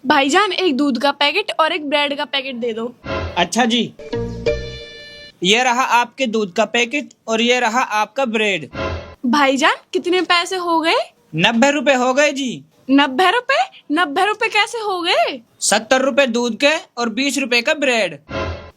भाईजान एक दूध का पैकेट और एक ब्रेड का पैकेट दे दो। अच्छा जी, ये रहा आपके दूध का पैकेट और ये रहा आपका ब्रेड। भाईजान कितने पैसे हो गए? 90 रुपए हो गए जी। 90 रुपए? 90 रुपए कैसे हो गए? 70 रुपए दूध के और 20 रुपए का ब्रेड।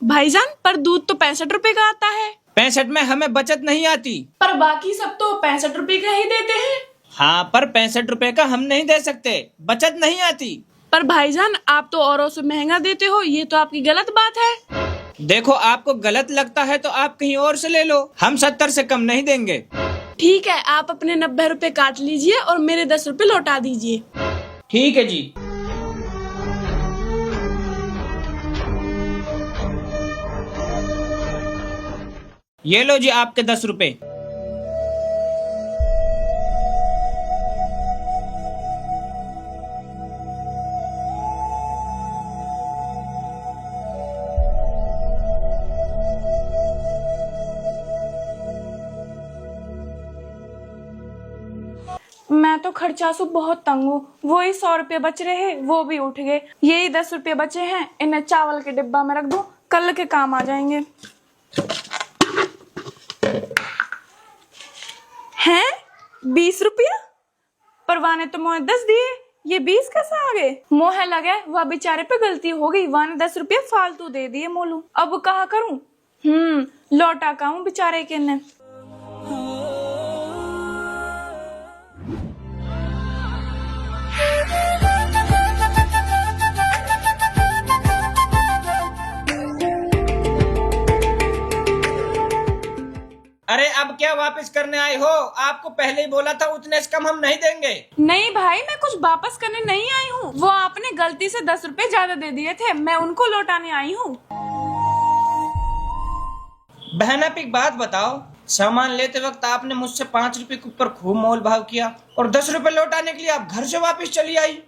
भाईजान पर दूध तो 65 रुपए का आता है। 65 में हमें बचत नहीं आती। पर बाकी सब तो 65 रुपए का ही देते हैं। हाँ, पर 65 रुपए का हम नहीं दे सकते, बचत नहीं आती। पर भाईजान आप तो औरों से महंगा देते हो, ये तो आपकी गलत बात है। देखो, आपको गलत लगता है तो आप कहीं और से ले लो, हम 70 से कम नहीं देंगे। ठीक है, आप अपने 90 रुपए काट लीजिए और मेरे 10 रुपए लौटा दीजिए। ठीक है जी। ये लो जी आपके 10 रुपए। मैं तो खर्चासू बहुत तंग हूँ। वही 100 रुपये बच रहे, वो भी उठ गए। यही 10 रुपये बचे हैं, इन्हें चावल के डिब्बा में रख दो, कल के काम आ जाएंगे। हैं 20 रुपया? परवा ने तो मोहे 10 दिए, ये 20 कैसे आ गए? मोहे लगे वह बेचारे पे गलती हो गई, वह ने 10 रुपये फालतू दे दिए मोलू। अब कहा करूं? लौटा का हूँ बेचारे के ने। अरे अब क्या वापस करने आए हो? आपको पहले ही बोला था उतने से कम हम नहीं देंगे। नहीं भाई, मैं कुछ वापस करने नहीं आई हूँ। वो आपने गलती से 10 रुपए ज्यादा दे दिए थे, मैं उनको लौटाने आई हूँ। बहन, आप एक बात बताओ, सामान लेते वक्त आपने मुझसे 5 रुपए के ऊपर खूब मोल भाव किया और 10 रुपए लौटाने के लिए आप घर से वापस चली आई।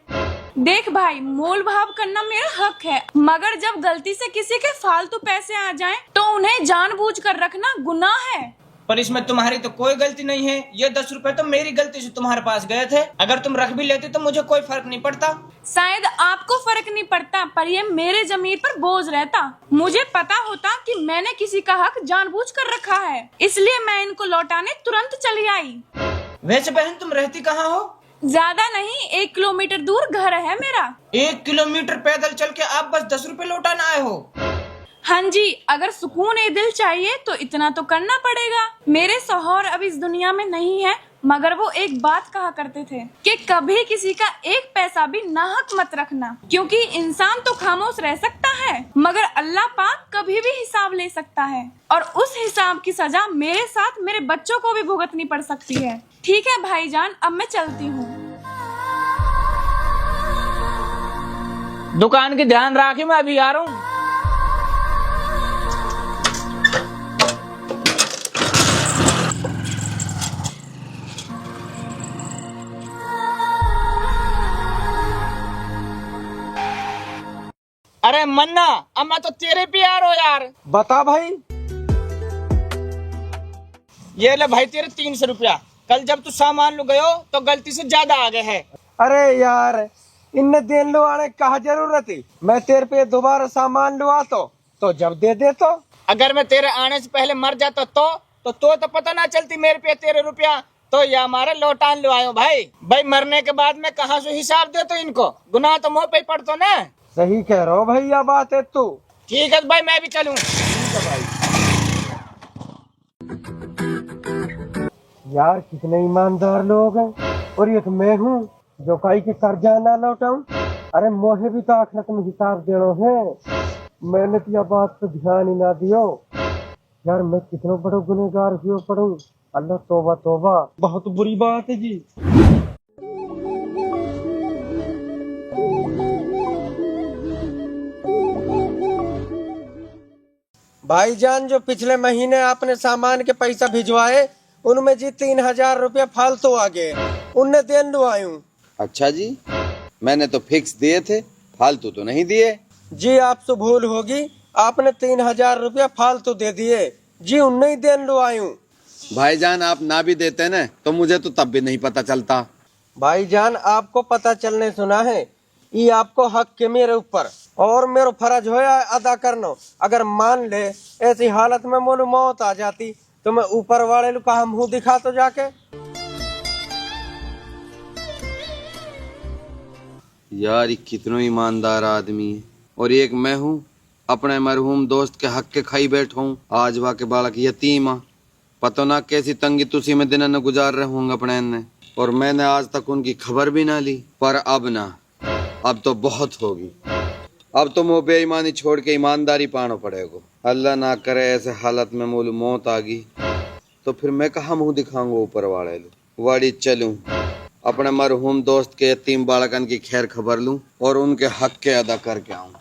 देख भाई, मोल भाव करना मेरा हक है, मगर जब गलती से किसी के फालतू पैसे आ जाएं, तो उन्हें जानबूझकर रखना गुनाह है। पर इसमें तुम्हारी तो कोई गलती नहीं है। ये 10 रुपए तो मेरी गलती से तुम्हारे पास गए थे। अगर तुम रख भी लेते तो मुझे कोई फर्क नहीं पड़ता। शायद आपको फर्क नहीं पड़ता, पर ये मेरे जमीर पर बोझ रहता। मुझे पता होता कि मैंने किसी का हक जानबूझकर रखा है, इसलिए मैं इनको लौटाने तुरंत चली आई। वैसे बहन, तुम रहती कहाँ हो? ज्यादा नहीं, 1 किलोमीटर दूर घर है मेरा। 1 किलोमीटर पैदल चल के आप बस 10 रुपए लौटाना आए हो? हाँ जी, अगर सुकून ए दिल चाहिए तो इतना तो करना पड़ेगा। मेरे शौहर अब इस दुनिया में नहीं है, मगर वो एक बात कहा करते थे कि कभी किसी का एक पैसा भी नाहक मत रखना, क्योंकि इंसान तो खामोश रह सकता है, मगर अल्लाह पाक कभी भी हिसाब ले सकता है, और उस हिसाब की सजा मेरे साथ मेरे बच्चों को भी भुगतनी पड़ सकती है। ठीक है भाईजान, अब मैं चलती हूँ। दुकान की ध्यान रखे, मैं अभी आ रहा हूँ। अरे मन्ना, अब मैं तो तेरे पे यार हो यार। बता भाई। ये ले भाई तेरे 300 रुपया। कल जब तू सामान लो गयो तो गलती से ज्यादा आ गए है। अरे यार, इन्ने दिन लो आने कहा जरूरत है? मैं तेरे पे दोबारा सामान लुआ तो जब दे दे तो। अगर मैं तेरे आने से पहले मर जाता तो पता ना चलती मेरे पे तेरे रुपया। तो ये हमारे लौटान लो आयो भाई मरने के बाद में कहाँ से हिसाब दे तो इनको, गुनाह तो मुँह पे ही पड़तो ना। सही कह रहा हो भैया, बात है तू। ठीक है भाई, मैं भी चलूं। यार कितने ईमानदार लोग हैं, और ये मैं हूँ जो काई के कर्जा ना लौटाऊं। अरे मोहे भी तो आखिरत में हिसाब देना है, मैंने तो यह बात पे ध्यान ही ना दियो। यार मैं कितना बड़ा गुनहगार हुआ पड़ूं। अल्लाह तौबा तौबा, बहुत बुरी बात है जी। भाईजान, जो पिछले महीने आपने सामान के पैसा भिजवाए उनमें जी 3000 रुपया फालतू आ गए, उनने देन लुआयूं। अच्छा जी, मैंने तो फिक्स दिए थे, फालतू तो नहीं दिए। जी आपसे भूल होगी, आपने 3000 रुपया फालतू दे दिए जी, उनने ही देन लुआयूं। भाईजान आप ना भी देते न तो मुझे तो तब भी नहीं पता चलता। भाईजान आपको पता चलने सुना है, ये आपको हक के मेरे ऊपर और मेरा फर्ज होया अदा करना। अगर मान ले ऐसी हालत में मोनू मौत आ जाती तो मैं ऊपर वाले को कहा मुंह दिखा तो जाके। यार ये कितनो ईमानदार आदमी है, और एक मैं हूँ अपने मरहूम दोस्त के हक के खाई बैठा हूँ। आज वा के बालक यतीम आ, पता ना कैसी तंगी तुसी में दिन न गुजार रहे होंगे अपने ने, और मैंने आज तक उनकी खबर भी ना ली। पर अब ना, अब तो बहुत होगी। अब तो मोह बेईमानी छोड़ के ईमानदारी पाना पड़ेगा। अल्लाह ना करे ऐसे हालत में मोलू मौत आ गई तो फिर मैं कहाँ मुंह दिखाऊंगा ऊपर वाले लो। वाड़ी चलूं अपने मरहूम दोस्त के यतीम बालकन की खैर खबर लूं और उनके हक के अदा करके आऊं।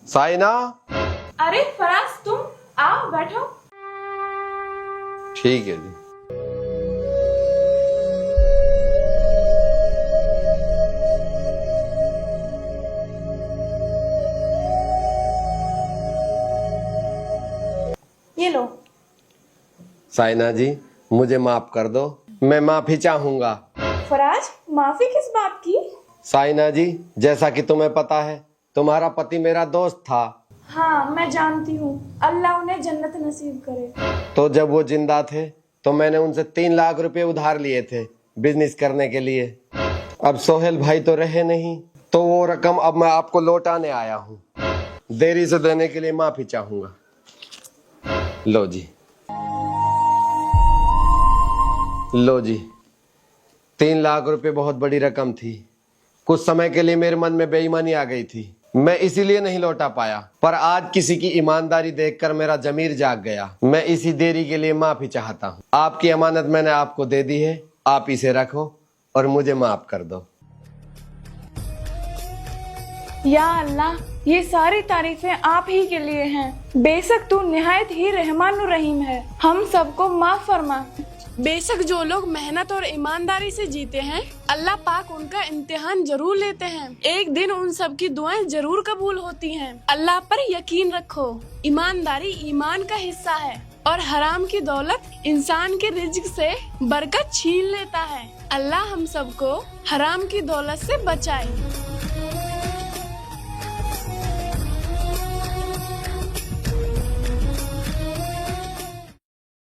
साइना। अरे फराज, तुम आओ बैठो। ठीक है जी। ये लो। साइना जी मुझे माफ कर दो, मैं माफी चाहूंगा। फराज, माफी किस बात की? साइना जी जैसा कि तुम्हें पता है तुम्हारा पति मेरा दोस्त था। हाँ, मैं जानती हूँ। अल्लाह उन्हें जन्नत नसीब करे। तो जब वो जिंदा थे तो मैंने उनसे 3 लाख रुपए उधार लिए थे बिजनेस करने के लिए। अब सोहेल भाई तो रहे नहीं, तो वो रकम अब मैं आपको लौटाने आया हूँ। देरी से देने के लिए माफी चाहूंगा। लो जी, लो जी। 3 लाख रुपए बहुत बड़ी रकम थी। कुछ समय के लिए मेरे मन में बेईमानी आ गई थी, मैं इसीलिए नहीं लौटा पाया। पर आज किसी की ईमानदारी देखकर मेरा जमीर जाग गया। मैं इसी देरी के लिए माफी चाहता हूँ। आपकी अमानत मैंने आपको दे दी है, आप इसे रखो और मुझे माफ कर दो। या अल्लाह, ये सारी तारीफें आप ही के लिए हैं। बेशक तू निहायत ही रहमानुर रहीम है, हम सबको माफ फरमा। बेशक जो लोग मेहनत और ईमानदारी से जीते हैं, अल्लाह पाक उनका इम्तिहान जरूर लेते हैं। एक दिन उन सब की दुआएं जरूर कबूल होती हैं। अल्लाह पर यकीन रखो, ईमानदारी ईमान का हिस्सा है और हराम की दौलत इंसान के रिज्क से बरकत छीन लेता है। अल्लाह हम सबको हराम की दौलत से बचाए।